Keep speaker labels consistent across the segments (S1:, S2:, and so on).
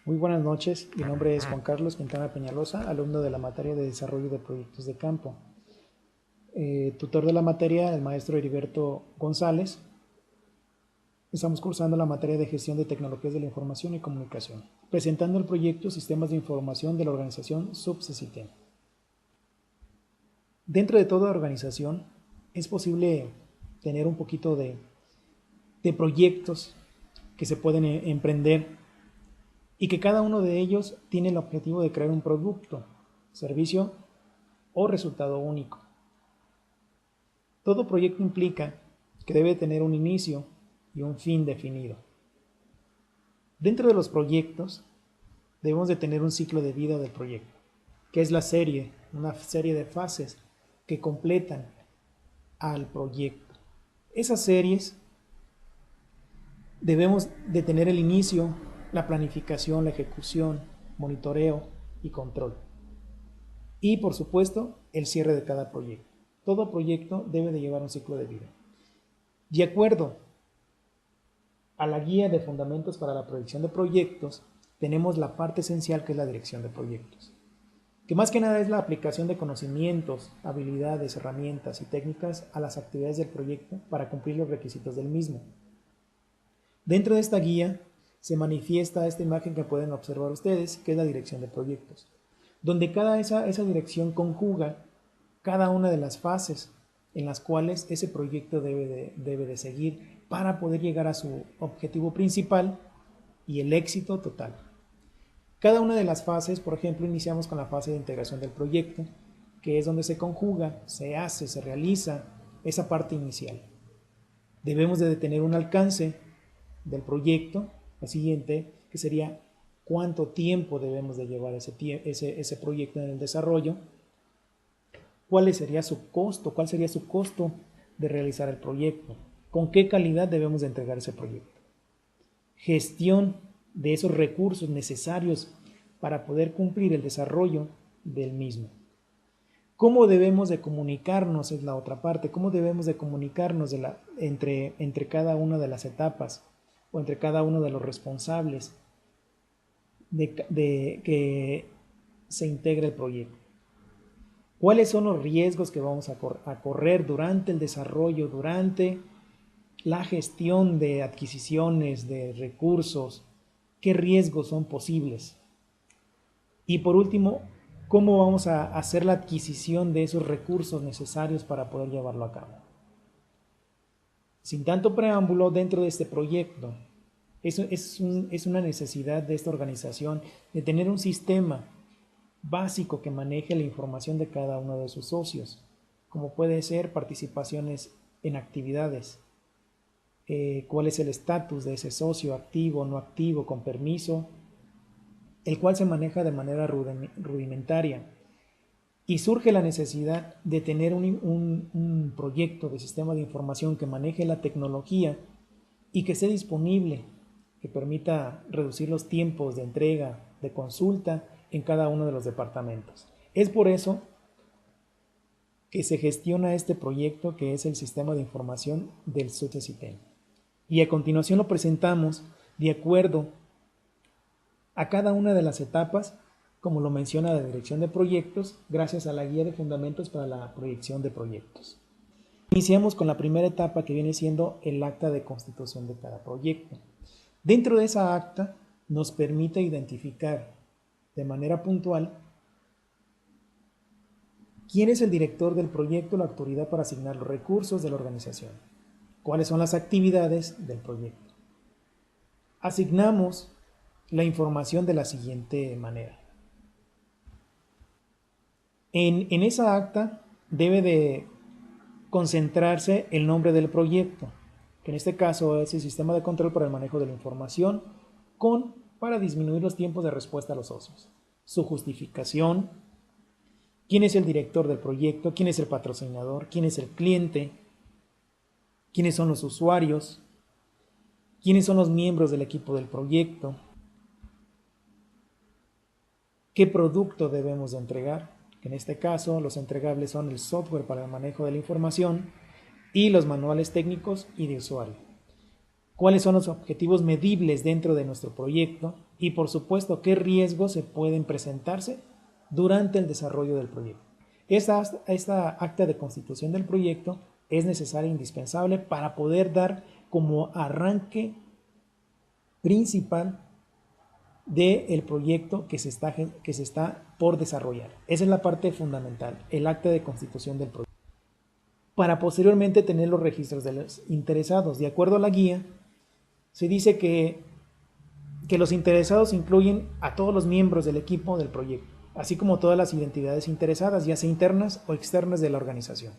S1: Muy buenas noches, mi nombre es Juan Carlos Quintana Peñalosa, alumno de la materia de Desarrollo de Proyectos de Campo. Tutor de la materia, el maestro Heriberto González. Estamos cursando la materia de Gestión de Tecnologías de la Información y Comunicación, presentando el proyecto Sistemas de Información de la organización Subsystem. Dentro de toda organización es posible tener un poquito de proyectos que se pueden emprender y que cada uno de ellos tiene el objetivo de crear un producto, servicio o resultado único. Todo proyecto implica que debe tener un inicio y un fin definido. Dentro de los proyectos debemos de tener un ciclo de vida del proyecto, que es una serie de fases que completan al proyecto. Esas series debemos de tener el inicio, la planificación, la ejecución, monitoreo y control. Y por supuesto, el cierre de cada proyecto. Todo proyecto debe de llevar un ciclo de vida. De acuerdo a la guía de fundamentos para la proyección de proyectos, tenemos la parte esencial que es la dirección de proyectos, que más que nada es la aplicación de conocimientos, habilidades, herramientas y técnicas a las actividades del proyecto para cumplir los requisitos del mismo. Dentro de esta guía se manifiesta esta imagen que pueden observar ustedes, que es la dirección de proyectos, donde esa dirección conjuga cada una de las fases en las cuales ese proyecto debe de seguir para poder llegar a su objetivo principal y el éxito total. Cada una de las fases, por ejemplo, iniciamos con la fase de integración del proyecto, que es donde se conjuga, se hace, se realiza esa parte inicial. Debemos de tener un alcance del proyecto, la siguiente, que sería cuánto tiempo debemos de llevar ese proyecto en el desarrollo, cuál sería su costo de realizar el proyecto, con qué calidad debemos de entregar ese proyecto, gestión de esos recursos necesarios para poder cumplir el desarrollo del mismo. ¿Cómo debemos de comunicarnos? Es la otra parte. ¿Cómo debemos de comunicarnos entre cada una de las etapas o entre cada uno de los responsables de que se integre el proyecto? ¿Cuáles son los riesgos que vamos a correr durante el desarrollo, durante la gestión de adquisiciones, de recursos? ¿Qué riesgos son posibles? Y por último, ¿cómo vamos a hacer la adquisición de esos recursos necesarios para poder llevarlo a cabo? Sin tanto preámbulo, dentro de este proyecto, es una necesidad de esta organización de tener un sistema básico que maneje la información de cada uno de sus socios, como puede ser participaciones en actividades, cuál es el estatus de ese socio, activo, no activo, con permiso, el cual se maneja de manera rudimentaria. Y surge la necesidad de tener un proyecto de sistema de información que maneje la tecnología y que esté disponible, que permita reducir los tiempos de entrega, de consulta en cada uno de los departamentos. Es por eso que se gestiona este proyecto, que es el sistema de información del Subsystem. Y a continuación lo presentamos de acuerdo a cada una de las etapas, como lo menciona la dirección de proyectos, gracias a la guía de fundamentos para la proyección de proyectos. Iniciamos con la primera etapa, que viene siendo el acta de constitución de cada proyecto. Dentro de esa acta nos permite identificar de manera puntual quién es el director del proyecto, la autoridad para asignar los recursos de la organización, cuáles son las actividades del proyecto. Asignamos la información de la siguiente manera. En esa acta debe de concentrarse el nombre del proyecto, que en este caso es el sistema de control para el manejo de la información para disminuir los tiempos de respuesta a los socios. Su justificación, quién es el director del proyecto, quién es el patrocinador, quién es el cliente, quiénes son los usuarios, quiénes son los miembros del equipo del proyecto, qué producto debemos de entregar, que en este caso los entregables son el software para el manejo de la información y los manuales técnicos y de usuario. cuáles son los objetivos medibles dentro de nuestro proyecto y, por supuesto, qué riesgos se pueden presentarse durante el desarrollo del proyecto. Esta acta de constitución del proyecto es necesaria e indispensable para poder dar como arranque principal del proyecto que se está por desarrollar. Esa es la parte fundamental, el acta de constitución del proyecto. Para posteriormente tener los registros de los interesados. De acuerdo a la guía, se dice que los interesados incluyen a todos los miembros del equipo del proyecto, así como todas las identidades interesadas, ya sea internas o externas de la organización.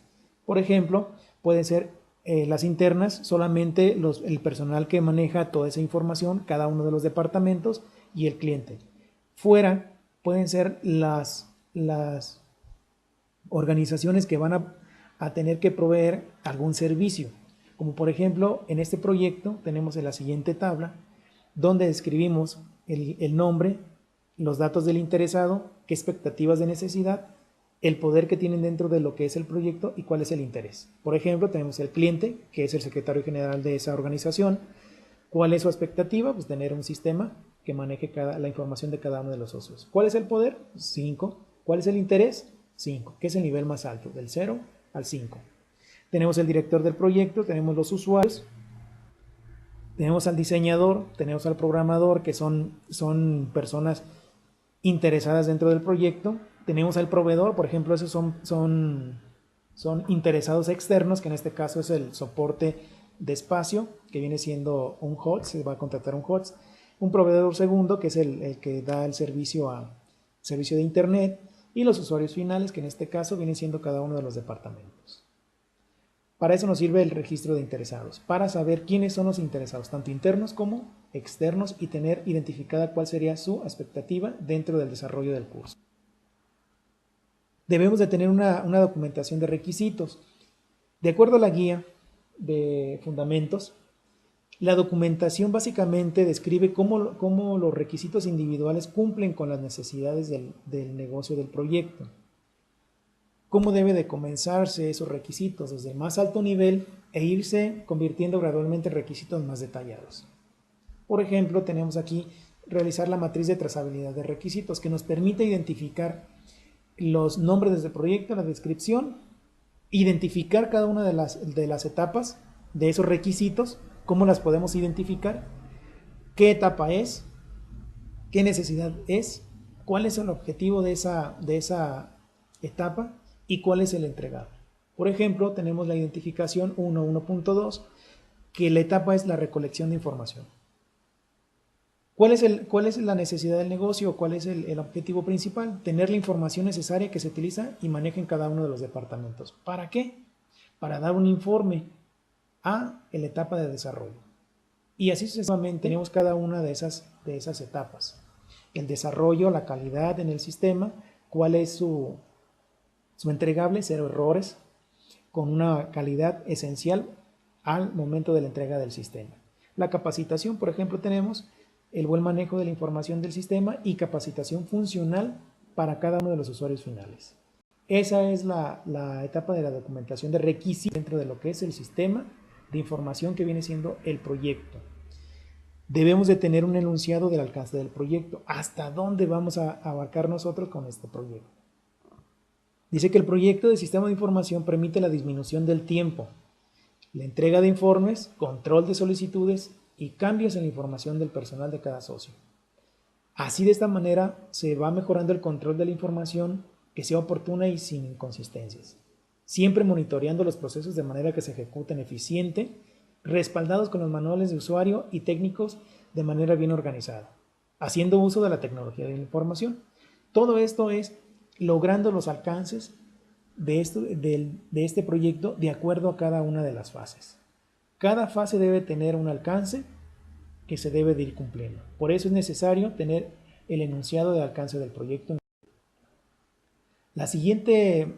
S1: Por ejemplo, pueden ser las internas, solamente el personal que maneja toda esa información, cada uno de los departamentos y el cliente. Fuera pueden ser las organizaciones que van a tener que proveer algún servicio. Como por ejemplo, en este proyecto tenemos en la siguiente tabla, donde describimos el nombre, los datos del interesado, qué expectativas de necesidad, el poder que tienen dentro de lo que es el proyecto y cuál es el interés. Por ejemplo, tenemos el cliente, que es el secretario general de esa organización. ¿Cuál es su expectativa? Pues tener un sistema que maneje la información de cada uno de los socios. ¿Cuál es el poder? 5. ¿Cuál es el interés? 5, que es el nivel más alto, del 0 al 5. Tenemos el director del proyecto, tenemos los usuarios, tenemos al diseñador, tenemos al programador, que son personas interesadas dentro del proyecto. Tenemos al proveedor, por ejemplo, esos son interesados externos, que en este caso es el soporte de espacio, que viene siendo un host, se va a contratar un host. Un proveedor segundo, que es el que da el servicio de internet, y los usuarios finales, que en este caso viene siendo cada uno de los departamentos. Para eso nos sirve el registro de interesados, para saber quiénes son los interesados, tanto internos como externos, y tener identificada cuál sería su expectativa dentro del desarrollo del curso. Debemos de tener una documentación de requisitos. De acuerdo a la guía de fundamentos, la documentación básicamente describe cómo los requisitos individuales cumplen con las necesidades del negocio del proyecto. Cómo debe de comenzarse esos requisitos desde el más alto nivel e irse convirtiendo gradualmente en requisitos más detallados. Por ejemplo, tenemos aquí realizar la matriz de trazabilidad de requisitos, que nos permite identificar los nombres del proyecto, la descripción, identificar cada una de las etapas de esos requisitos, cómo las podemos identificar, qué etapa es, qué necesidad es, cuál es el objetivo de esa etapa y cuál es el entregado. Por ejemplo, tenemos la identificación 1.2, que la etapa es la recolección de información. ¿Cuál es la necesidad del negocio? ¿Cuál es el objetivo principal? Tener la información necesaria que se utiliza y maneja en cada uno de los departamentos. ¿Para qué? Para dar un informe a la etapa de desarrollo. Y así sucesivamente tenemos cada una de esas etapas. El desarrollo, la calidad en el sistema, cuál es su entregable, 0 errores, con una calidad esencial al momento de la entrega del sistema. La capacitación, por ejemplo, tenemos el buen manejo de la información del sistema y capacitación funcional para cada uno de los usuarios finales. Esa es la etapa de la documentación de requisitos dentro de lo que es el sistema de información que viene siendo el proyecto. Debemos de tener un enunciado del alcance del proyecto, hasta dónde vamos a abarcar nosotros con este proyecto. Dice que el proyecto de sistema de información permite la disminución del tiempo, la entrega de informes, control de solicitudes y cambios en la información del personal de cada socio. Así, de esta manera se va mejorando el control de la información, que sea oportuna y sin inconsistencias, siempre monitoreando los procesos de manera que se ejecuten eficiente, respaldados con los manuales de usuario y técnicos de manera bien organizada, haciendo uso de la tecnología de la información. Todo esto es logrando los alcances de este proyecto de acuerdo a cada una de las fases. Cada fase debe tener un alcance que se debe de ir cumpliendo. Por eso es necesario tener el enunciado de alcance del proyecto. La siguiente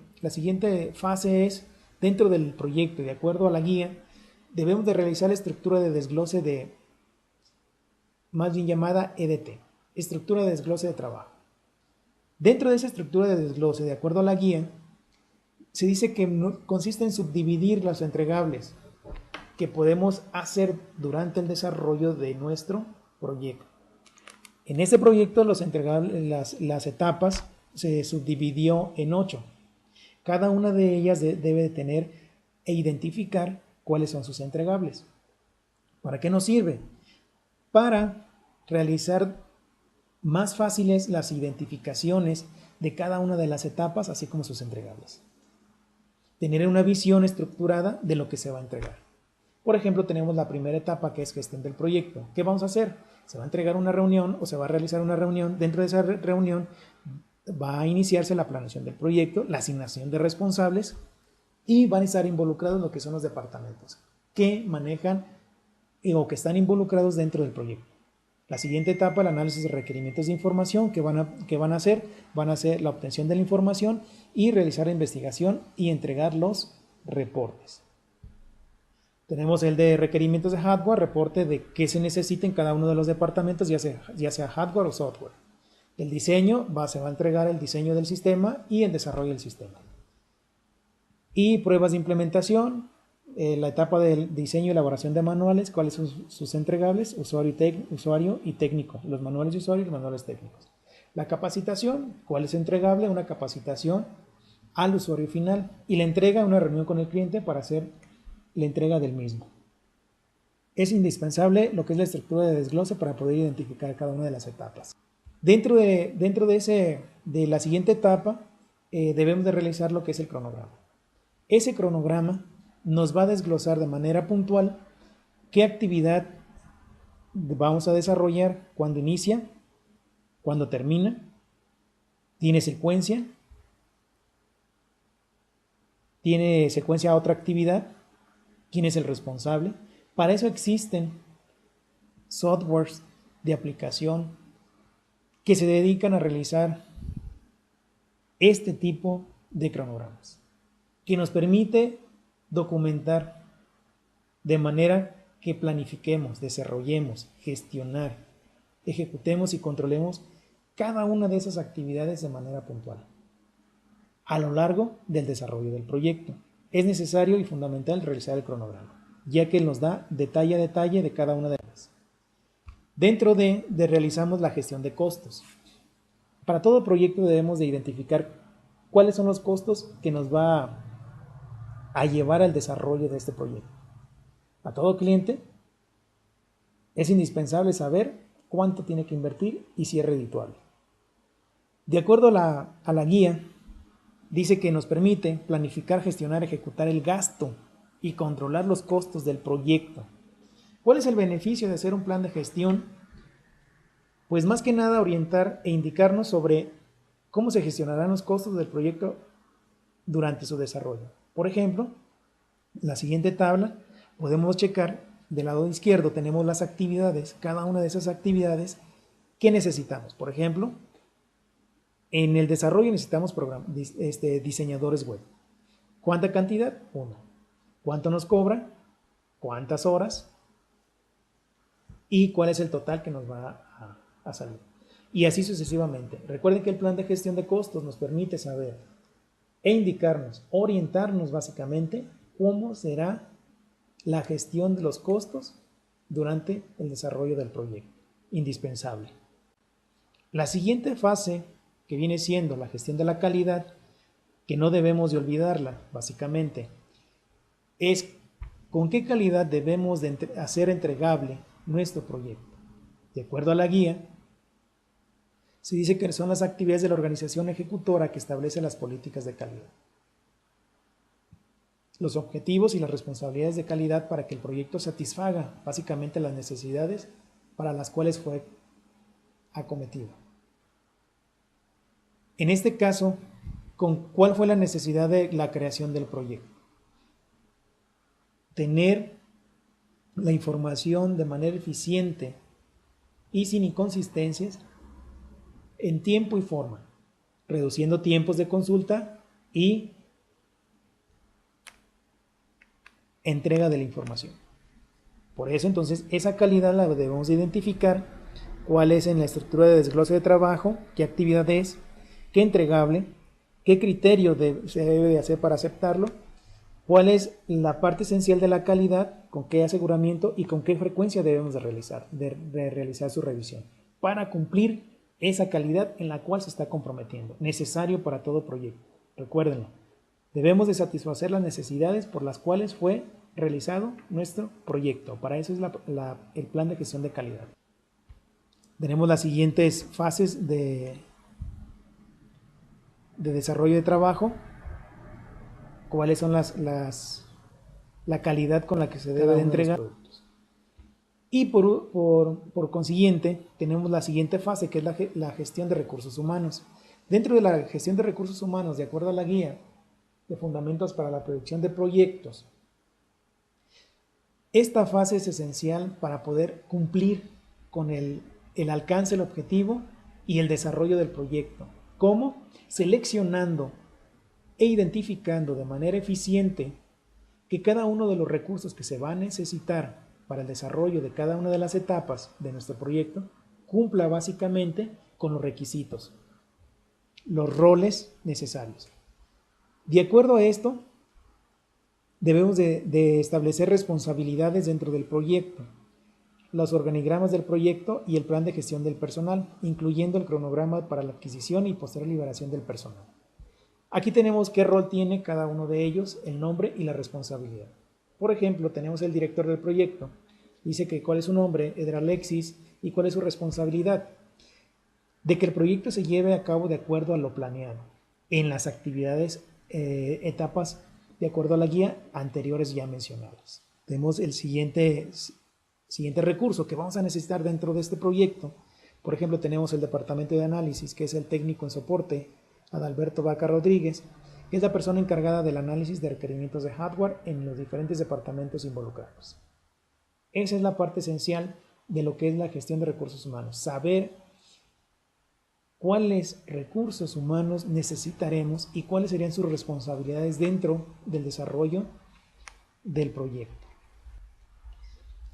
S1: fase es, dentro del proyecto, de acuerdo a la guía, debemos de realizar la estructura de desglose más bien llamada EDT, estructura de desglose de trabajo. Dentro de esa estructura de desglose, de acuerdo a la guía, se dice que consiste en subdividir los entregables que podemos hacer durante el desarrollo de nuestro proyecto. En este proyecto las etapas se subdividió en 8. Cada una de ellas debe de tener e identificar cuáles son sus entregables. ¿Para qué nos sirve? Para realizar más fáciles las identificaciones de cada una de las etapas, así como sus entregables. Tener una visión estructurada de lo que se va a entregar. Por ejemplo, tenemos la primera etapa, que es gestión del proyecto. ¿Qué vamos a hacer? Se va a entregar una reunión o se va a realizar una reunión. Dentro de esa reunión va a iniciarse la planeación del proyecto, la asignación de responsables y van a estar involucrados lo que son los departamentos que manejan o que están involucrados dentro del proyecto. La siguiente etapa, el análisis de requerimientos de información, que van a hacer la obtención de la información y realizar la investigación y entregar los reportes. Tenemos el de requerimientos de hardware, reporte de qué se necesita en cada uno de los departamentos, ya sea hardware o software. El diseño, se va a entregar el diseño del sistema y el desarrollo del sistema. Y pruebas de implementación, la etapa del diseño y elaboración de manuales, cuáles son sus entregables, usuario y técnico, los manuales de usuario y los manuales técnicos. La capacitación, cuál es entregable, una capacitación al usuario final, y la entrega, una reunión con el cliente para hacer la entrega del mismo. Es indispensable lo que es la estructura de desglose para poder identificar cada una de las etapas. Dentro de la siguiente etapa debemos de realizar lo que es el cronograma. Ese cronograma nos va a desglosar de manera puntual qué actividad vamos a desarrollar, cuándo inicia, cuándo termina, tiene secuencia a otra actividad, quién es el responsable. Para eso existen softwares de aplicación que se dedican a realizar este tipo de cronogramas, que nos permite documentar de manera que planifiquemos, desarrollemos, gestionar, ejecutemos y controlemos cada una de esas actividades de manera puntual a lo largo del desarrollo del proyecto. Es necesario y fundamental realizar el cronograma, ya que nos da detalle a detalle de cada una de ellas. Dentro de realizamos la gestión de costos. Para todo proyecto debemos de identificar cuáles son los costos que nos va a llevar al desarrollo de este proyecto. A todo cliente es indispensable saber cuánto tiene que invertir y si es redituable. De acuerdo a la guía, dice que nos permite planificar, gestionar, ejecutar el gasto y controlar los costos del proyecto. ¿Cuál es el beneficio de hacer un plan de gestión? Pues más que nada orientar e indicarnos sobre cómo se gestionarán los costos del proyecto durante su desarrollo. Por ejemplo, en la siguiente tabla podemos checar del lado izquierdo, tenemos las actividades, cada una de esas actividades que necesitamos. Por ejemplo, en el desarrollo necesitamos diseñadores web. ¿Cuánta cantidad? 1. ¿Cuánto nos cobra? ¿Cuántas horas? ¿Y cuál es el total que nos va a salir? Y así sucesivamente. Recuerden que el plan de gestión de costos nos permite saber e indicarnos, orientarnos básicamente cómo será la gestión de los costos durante el desarrollo del proyecto. Indispensable. La siguiente fase, que viene siendo la gestión de la calidad, que no debemos de olvidarla, básicamente, es con qué calidad debemos de hacer entregable nuestro proyecto. De acuerdo a la guía, se dice que son las actividades de la organización ejecutora que establece las políticas de calidad, los objetivos y las responsabilidades de calidad para que el proyecto satisfaga básicamente las necesidades para las cuales fue acometido. En este caso, ¿cuál fue la necesidad de la creación del proyecto? Tener la información de manera eficiente y sin inconsistencias en tiempo y forma, reduciendo tiempos de consulta y entrega de la información. Por eso, entonces, esa calidad la debemos identificar, cuál es en la estructura de desglose de trabajo, qué actividad es, qué entregable, qué criterio se debe de hacer para aceptarlo ¿Cuál es la parte esencial de la calidad? ¿Con qué aseguramiento y con qué frecuencia debemos de realizar su revisión? Para cumplir esa calidad en la cual se está comprometiendo, necesario para todo proyecto. Recuérdenlo, debemos de satisfacer las necesidades por las cuales fue realizado nuestro proyecto. Para eso es el plan de gestión de calidad. Tenemos las siguientes fases de desarrollo de trabajo. ¿Cuáles son la calidad con la que se debe de entregar los productos? Y por consiguiente, tenemos la siguiente fase, que es la gestión de recursos humanos. Dentro de la gestión de recursos humanos, de acuerdo a la guía de fundamentos para la producción de proyectos, esta fase es esencial para poder cumplir con el alcance, el objetivo y el desarrollo del proyecto. ¿Cómo? Seleccionando e identificando de manera eficiente que cada uno de los recursos que se va a necesitar para el desarrollo de cada una de las etapas de nuestro proyecto cumpla básicamente con los requisitos, los roles necesarios. De acuerdo a esto, debemos de establecer responsabilidades dentro del proyecto, los organigramas del proyecto y el plan de gestión del personal, incluyendo el cronograma para la adquisición y posterior liberación del personal. Aquí tenemos qué rol tiene cada uno de ellos, el nombre y la responsabilidad. Por ejemplo, tenemos el director del proyecto. Dice que cuál es su nombre, Edra Alexis, y cuál es su responsabilidad. De que el proyecto se lleve a cabo de acuerdo a lo planeado, en las actividades, etapas, de acuerdo a la guía anteriores ya mencionadas. Tenemos el siguiente recurso que vamos a necesitar dentro de este proyecto. Por ejemplo, tenemos el departamento de análisis, que es el técnico en soporte, Adalberto Vaca Rodríguez, que es la persona encargada del análisis de requerimientos de hardware en los diferentes departamentos involucrados. Esa es la parte esencial de lo que es la gestión de recursos humanos, saber cuáles recursos humanos necesitaremos y cuáles serían sus responsabilidades dentro del desarrollo del proyecto.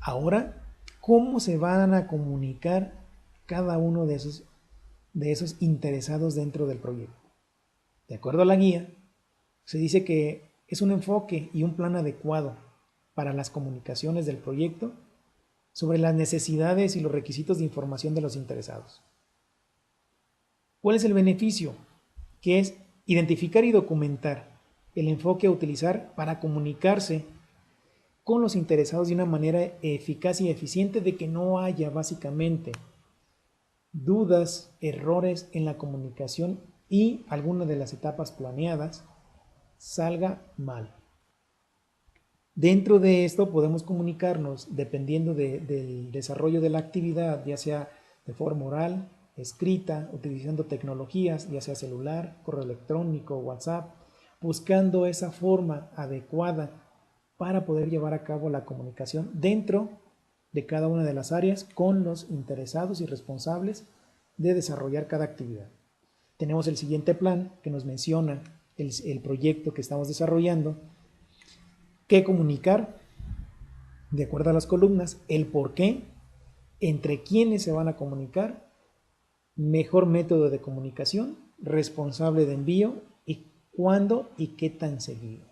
S1: Ahora, ¿cómo se van a comunicar cada uno de esos interesados dentro del proyecto? De acuerdo a la guía, se dice que es un enfoque y un plan adecuado para las comunicaciones del proyecto sobre las necesidades y los requisitos de información de los interesados. ¿Cuál es el beneficio? Que es identificar y documentar el enfoque a utilizar para comunicarse con los interesados de una manera eficaz y eficiente, de que no haya básicamente dudas, errores en la comunicación y alguna de las etapas planeadas salga mal. Dentro de esto podemos comunicarnos dependiendo del desarrollo de la actividad, ya sea de forma oral, escrita, utilizando tecnologías, ya sea celular, correo electrónico, WhatsApp, buscando esa forma adecuada para poder llevar a cabo la comunicación dentro de cada una de las áreas con los interesados y responsables de desarrollar cada actividad. Tenemos el siguiente plan que nos menciona el proyecto que estamos desarrollando, qué comunicar, de acuerdo a las columnas, el por qué, entre quiénes se van a comunicar, mejor método de comunicación, responsable de envío y cuándo y qué tan seguido.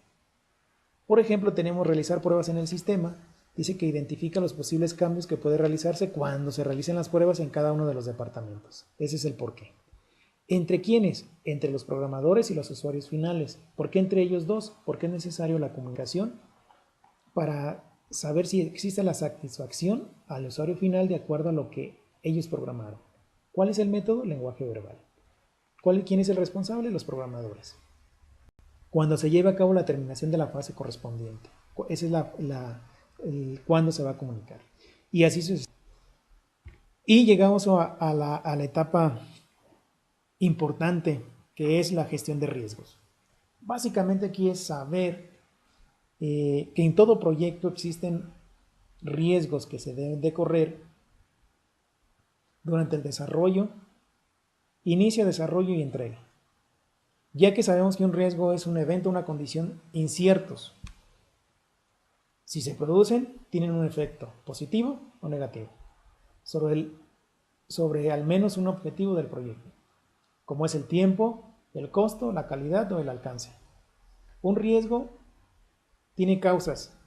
S1: Por ejemplo, tenemos realizar pruebas en el sistema. Dice que identifica los posibles cambios que puede realizarse cuando se realicen las pruebas en cada uno de los departamentos. Ese es el por qué. ¿Entre quiénes? Entre los programadores y los usuarios finales. ¿Por qué entre ellos dos? Porque es necesario la comunicación para saber si existe la satisfacción al usuario final de acuerdo a lo que ellos programaron. ¿Cuál es el método? Lenguaje verbal. ¿Quién es el responsable? Los programadores. Cuando se lleve a cabo la terminación de la fase correspondiente. Esa es cuándo se va a comunicar. Y así sucesivamente. Y llegamos a la etapa importante, que es la gestión de riesgos. Básicamente aquí es saber que en todo proyecto existen riesgos que se deben de correr durante el desarrollo, inicio, desarrollo y entrega. Ya que sabemos que un riesgo es un evento, una condición inciertos. Si se producen, tienen un efecto positivo o negativo sobre al menos un objetivo del proyecto, como es el tiempo, el costo, la calidad o el alcance. Un riesgo tiene causas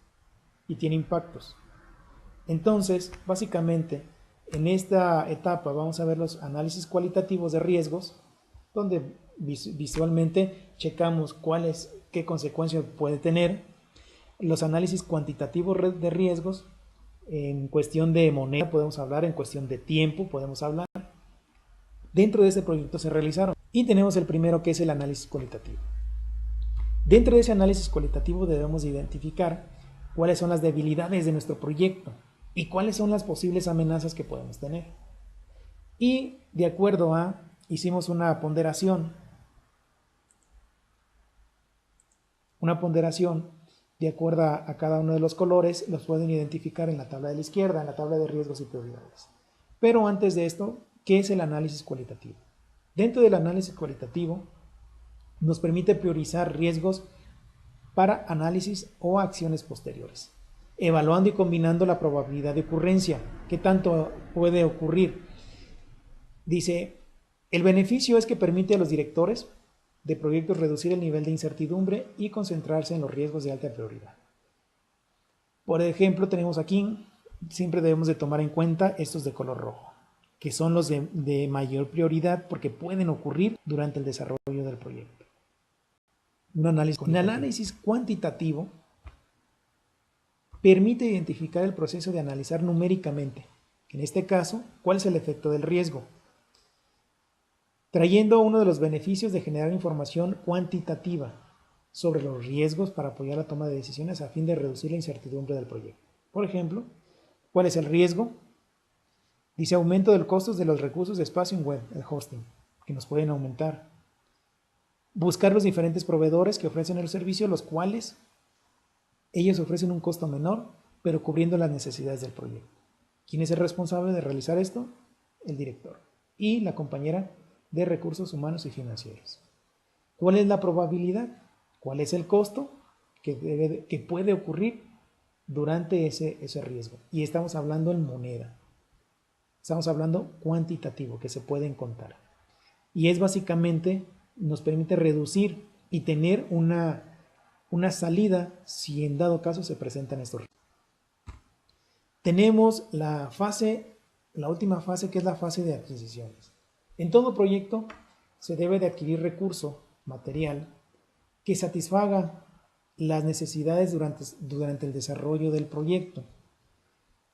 S1: y tiene impactos. Entonces, básicamente, en esta etapa vamos a ver los análisis cualitativos de riesgos, donde visualmente checamos qué consecuencias puede tener, los análisis cuantitativos de riesgos, en cuestión de moneda podemos hablar, en cuestión de tiempo podemos hablar. Dentro de ese proyecto se realizaron. Y tenemos el primero, que es el análisis cualitativo. Dentro de ese análisis cualitativo debemos identificar cuáles son las debilidades de nuestro proyecto y cuáles son las posibles amenazas que podemos tener. Y de acuerdo a, hicimos una ponderación de acuerdo a cada uno de los colores, los pueden identificar en la tabla de la izquierda, en la tabla de riesgos y prioridades. Pero antes de esto, ¿qué es el análisis cualitativo? Dentro del análisis cualitativo nos permite priorizar riesgos para análisis o acciones posteriores, evaluando y combinando la probabilidad de ocurrencia. ¿Qué tanto puede ocurrir? Dice, el beneficio es que permite a los directores de proyectos reducir el nivel de incertidumbre y concentrarse en los riesgos de alta prioridad. Por ejemplo, tenemos aquí, siempre debemos de tomar en cuenta estos de color rojo, que son los de mayor prioridad porque pueden ocurrir durante el desarrollo del proyecto. Un análisis cuantitativo permite identificar el proceso de analizar numéricamente, en este caso, cuál es el efecto del riesgo, trayendo uno de los beneficios de generar información cuantitativa sobre los riesgos para apoyar la toma de decisiones a fin de reducir la incertidumbre del proyecto. Por ejemplo, ¿cuál es el riesgo? Dice aumento del costo de los recursos de espacio en web, el hosting, que nos pueden aumentar. Buscar los diferentes proveedores que ofrecen el servicio, los cuales ellos ofrecen un costo menor, pero cubriendo las necesidades del proyecto. ¿Quién es el responsable de realizar esto? El director y la compañera de recursos humanos y financieros. ¿Cuál es la probabilidad? ¿Cuál es el costo que puede ocurrir durante ese riesgo? Y estamos hablando en moneda. Estamos hablando cuantitativo, que se pueden contar. Y es básicamente, nos permite reducir y tener una salida si en dado caso se presentan estos riesgos. Tenemos la última fase, que es la fase de adquisiciones. En todo proyecto se debe de adquirir recurso material que satisfaga las necesidades durante el desarrollo del proyecto.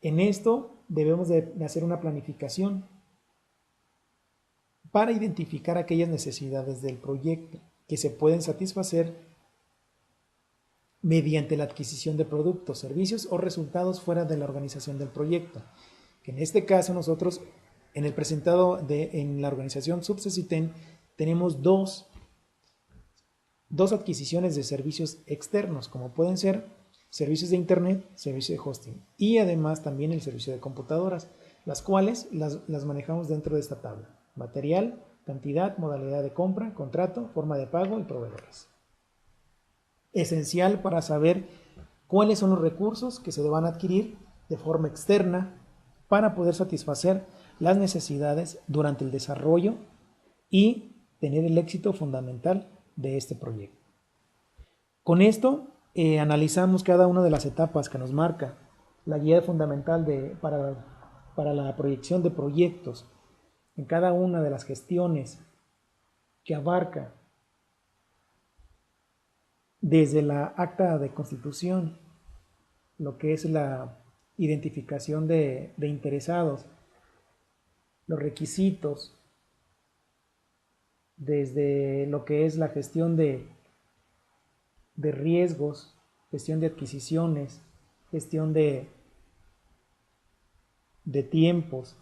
S1: En esto debemos de hacer una planificación para identificar aquellas necesidades del proyecto que se pueden satisfacer mediante la adquisición de productos, servicios o resultados fuera de la organización del proyecto. Que en este caso nosotros, en el presentado en la organización Subseciten, tenemos dos adquisiciones de servicios externos, como pueden ser servicios de internet, servicio de hosting y además también el servicio de computadoras, las cuales las manejamos dentro de esta tabla: material, cantidad, modalidad de compra, contrato, forma de pago y proveedores. Esencial para saber cuáles son los recursos que se van a adquirir de forma externa para poder satisfacer las necesidades durante el desarrollo y tener el éxito fundamental de este proyecto. Con esto analizamos cada una de las etapas que nos marca la guía fundamental para la proyección de proyectos en cada una de las gestiones que abarca desde la acta de constitución, lo que es la identificación de interesados, los requisitos, desde lo que es la gestión de riesgos, gestión de adquisiciones, gestión de tiempos,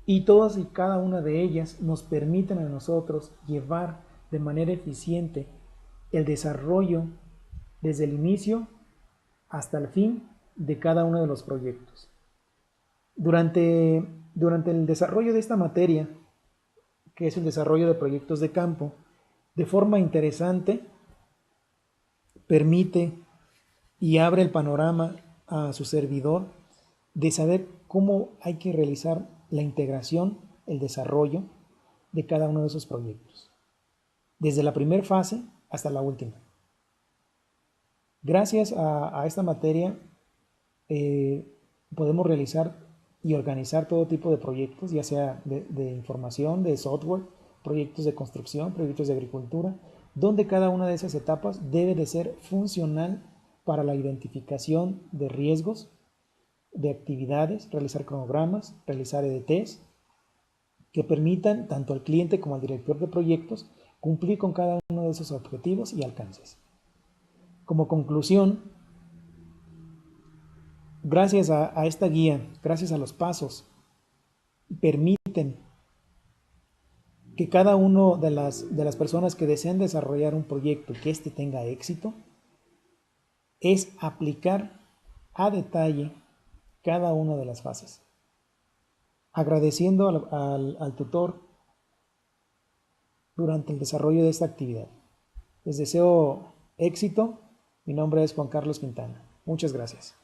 S1: y todas y cada una de ellas nos permiten a nosotros llevar de manera eficiente el desarrollo desde el inicio hasta el fin de cada uno de los proyectos. Durante el desarrollo de esta materia, que es el desarrollo de proyectos de campo, de forma interesante, permite y abre el panorama a su servidor de saber cómo hay que realizar la integración, el desarrollo de cada uno de esos proyectos, desde la primera fase hasta la última. Gracias a esta materia podemos realizar y organizar todo tipo de proyectos, ya sea de información, de software, proyectos de construcción, proyectos de agricultura, donde cada una de esas etapas debe de ser funcional para la identificación de riesgos, de actividades, realizar cronogramas, realizar EDTs, que permitan tanto al cliente como al director de proyectos cumplir con cada uno de esos objetivos y alcances. Como conclusión, gracias a esta guía, gracias a los pasos, permiten que cada uno de las personas que desean desarrollar un proyecto y que éste tenga éxito, es aplicar a detalle cada una de las fases. Agradeciendo al tutor durante el desarrollo de esta actividad. Les deseo éxito. Mi nombre es Juan Carlos Quintana. Muchas gracias.